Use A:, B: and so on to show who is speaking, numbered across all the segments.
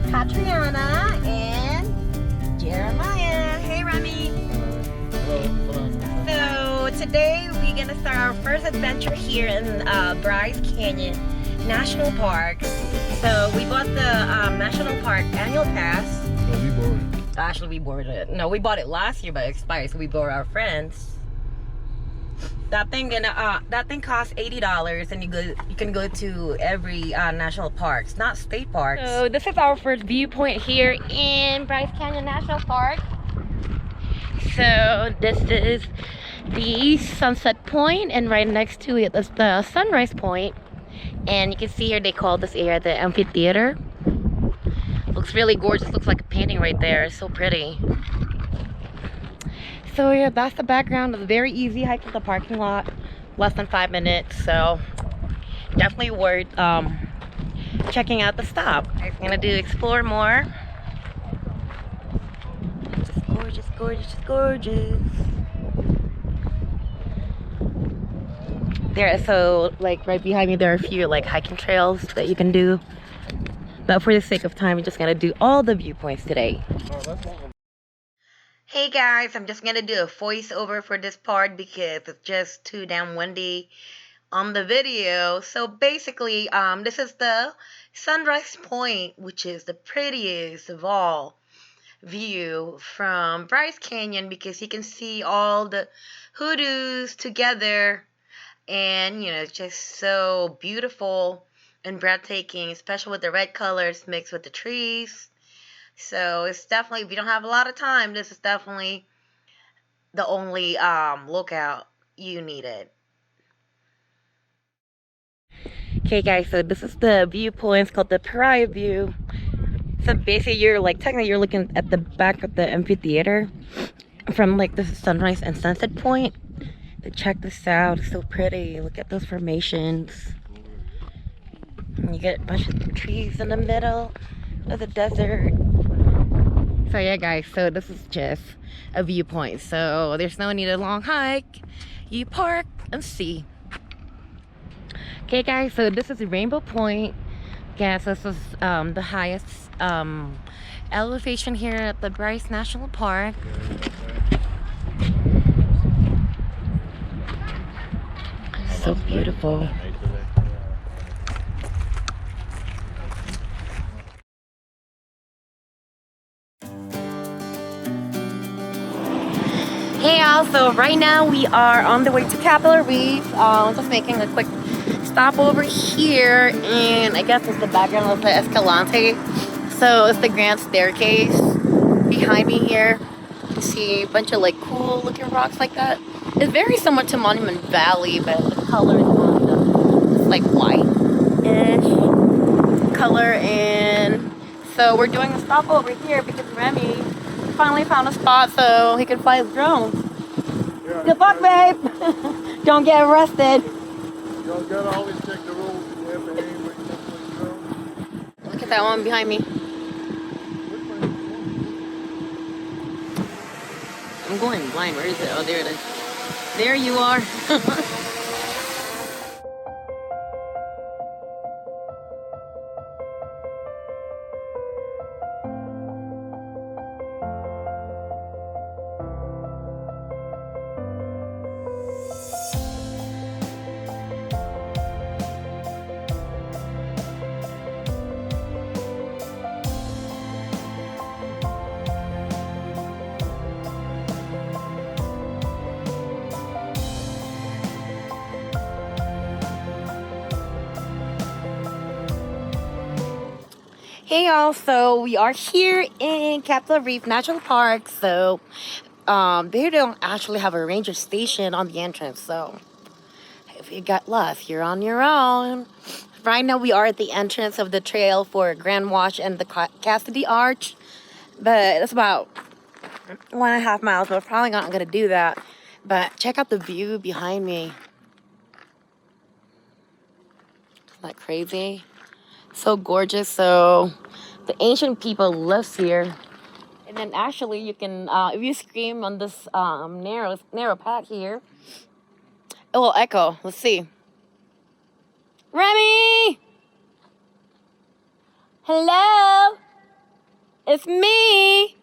A: Patriana and Jeremiah. Hey, Remy. So today we're gonna start our first adventure here in Bryce Canyon National Park. So we bought the National Park annual pass.
B: No, we bought it.
A: Actually, we bought it. No, we bought it last year, but it expired, so we bought our friends. That thing costs $80, and you can go to every national parks, not state parks. So this is our first viewpoint here in Bryce Canyon National Park. So this is the sunset point, and right next to it is the sunrise point. And you can see here they call this area the amphitheater. Looks really gorgeous. Looks like a painting right there. It's so pretty. So yeah, that's the background. It's a very easy hike to the parking lot, less than 5 minutes. So definitely worth checking out the stop. I'm gonna do explore more. Just gorgeous, gorgeous, gorgeous. There, so like right behind me, there are a few like hiking trails that you can do. But for the sake of time, we're just gonna do all the viewpoints today. Hey guys, I'm just gonna do a voiceover for this part because it's just too damn windy on the video. So basically, this is the sunrise point, which is the prettiest of all view from Bryce Canyon because you can see all the hoodoos together, and you know, it's just so beautiful and breathtaking, especially with the red colors mixed with the trees. So it's definitely, if you don't have a lot of time, this is definitely the only lookout you needed. Okay guys, so this is the viewpoint. It's called the Pariah view. So basically you're like, technically you're looking at the back of the amphitheater from like the sunrise and sunset point. But check this out, it's so pretty. Look at those formations. And you get a bunch of trees in the middle of the desert. So yeah guys, so this is just a viewpoint, so there's no need a long hike. You park and see. Okay guys, so this is Rainbow Point. Yes, this is the highest elevation here at the Bryce National Park. So beautiful. Hey y'all, so right now we are on the way to Capitol Reef. Just making a quick stop over here, and I guess it's the background of the Escalante. So it's the grand staircase behind me here. You see a bunch of like cool looking rocks like that. It's very similar to Monument Valley, but the color is like white-ish color. And so we're doing a stop over here because Remy finally found a spot so he could fly his drone.
B: Yeah,
A: Good luck, babe. Don't get arrested.
B: Y'all gotta always check the rules. You have to aim where you want to go.
A: Look at that one behind me. I'm going blind. Where is it? Oh, there it is. There you are. Hey y'all, so we are here in Capitol Reef National Park. So they don't actually have a ranger station on the entrance, so if you got lost, you're on your own. Right now we are at the entrance of the trail for Grand Wash and the Cassidy Arch, but it's about 1.5 miles. We're probably not gonna do that, but check out the view behind me. Isn't that crazy? So gorgeous. So the ancient people lives here, and then actually you can if you scream on this narrow path here, it will echo. Let's see. Remy, hello. It's me.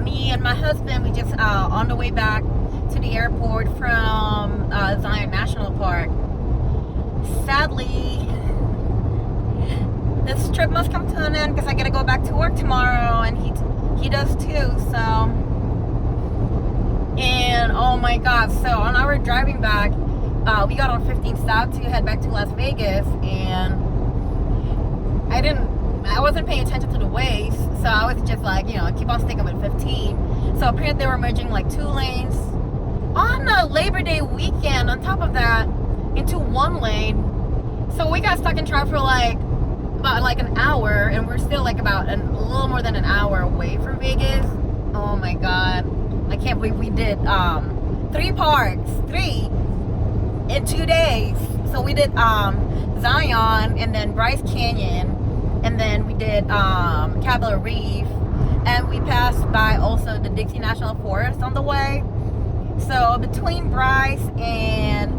A: Me and my husband, we just on the way back to the airport from Zion National Park. Sadly, this trip must come to an end because I gotta go back to work tomorrow, and he does too. So, and oh my God! So on our driving back, we got on 15 South to head back to Las Vegas, and I wasn't paying attention to the ways, so I was just like, keep on sticking with 15. So apparently they were merging like 2 lanes on the Labor Day weekend, on top of that, into 1 lane. So we got stuck in traffic for about an hour, and we're still like about a little more than an hour away from Vegas. Oh my God, I can't believe we did 3 parks, 3 in 2 days. So we did Zion, and then Bryce Canyon, and then we did Capitol Reef, and we passed by also the Dixie National Forest on the way. So between Bryce and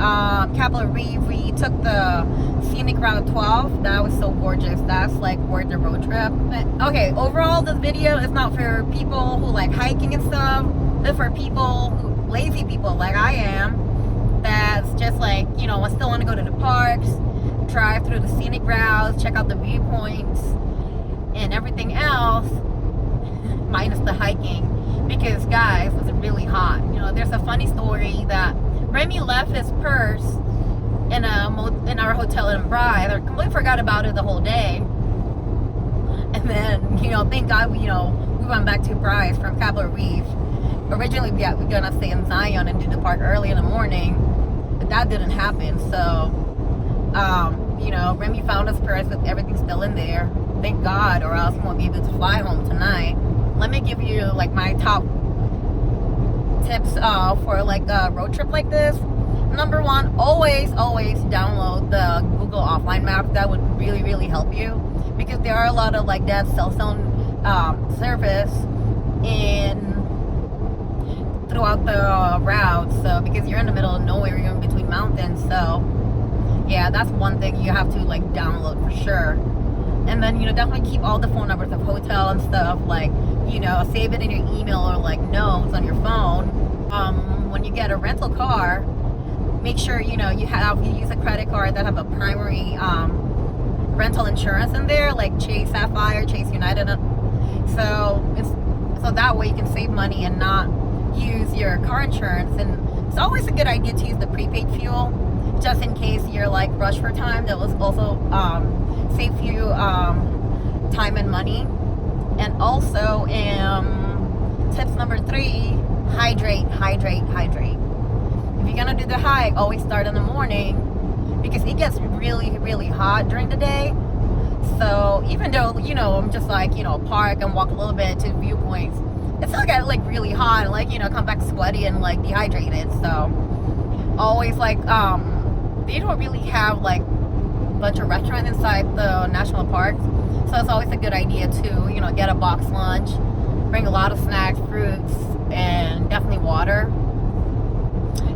A: Capitol Reef, we took the Scenic Route 12. That was so gorgeous. That's like worth the road trip. But, okay, overall this video is not for people who like hiking and stuff. It's for people lazy people like I am, that's just like, I still want to go to the parks, drive through the scenic routes, check out the viewpoints and everything else, minus the hiking, because guys, it was really hot. There's a funny story that Remy left his purse in our hotel in Bryce. I completely forgot about it the whole day, and then thank God we went back to Bryce from Capitol Reef. Originally we were gonna stay in Zion and do the park early in the morning, but that didn't happen. So Remy found his purse with everything still in there. Thank God, or else we won't be able to fly home tonight. Let me give you like my top tips for like a road trip like this. Number 1, always download the Google offline map. That would really help you, because there are a lot of like that cell phone service in throughout the route. So because you're in the middle of nowhere, you're in between mountains. So yeah, that's one thing you have to like download for sure. And then, you know, definitely keep all the phone numbers of hotel and stuff, like, you know, save it in your email or like notes on your phone. When you get a rental car, make sure, you know, you use a credit card that have a primary rental insurance in there, like Chase Sapphire, Chase United. So that way you can save money and not use your car insurance. And it's always a good idea to use the prepaid fuel, just in case you're like rushed for time. That was also save you time and money. And also tips number 3, hydrate. If you're gonna do the hike, always start in the morning, because it gets really hot during the day. So even though, you know, I'm just like, you know, park and walk a little bit to viewpoints, it's still get like really hot and like, you know, come back sweaty and like dehydrated. So always like they don't really have like a bunch of restaurants inside the national parks, so it's always a good idea to, you know, get a box lunch, bring a lot of snacks, fruits, and definitely water.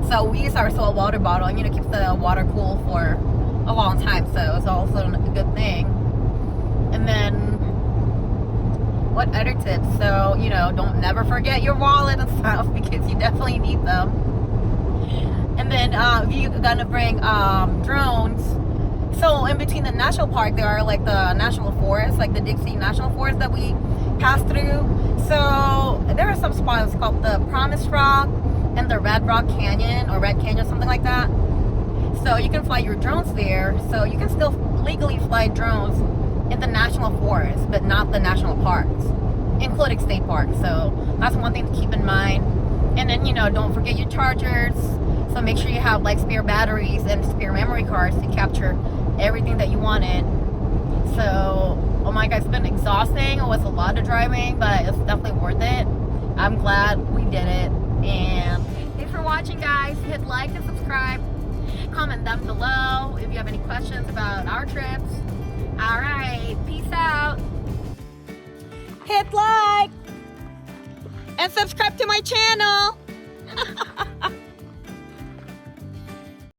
A: So we use our salt water bottle, and, you know, keeps the water cool for a long time, so it's also a good thing. And then what other tips? So, you know, don't never forget your wallet and stuff, because you definitely need them. And then if you're gonna bring drones, so in between the national park there are like the national forest, like the Dixie National Forest that we passed through. So there are some spots called the Promise Rock and the Red Rock Canyon, or Red Canyon, something like that. So you can fly your drones there. So you can still legally fly drones in the national forest, but not the national parks, including state parks. So that's one thing to keep in mind. And then, you know, don't forget your chargers. So make sure you have like spare batteries and spare memory cards to capture everything that you wanted. So, oh my God, it's been exhausting. It was a lot of driving, but it's definitely worth it. I'm glad we did it. And thanks for watching, guys. Hit like and subscribe. Comment down below if you have any questions about our trips. All right, peace out. Hit like and subscribe to my channel.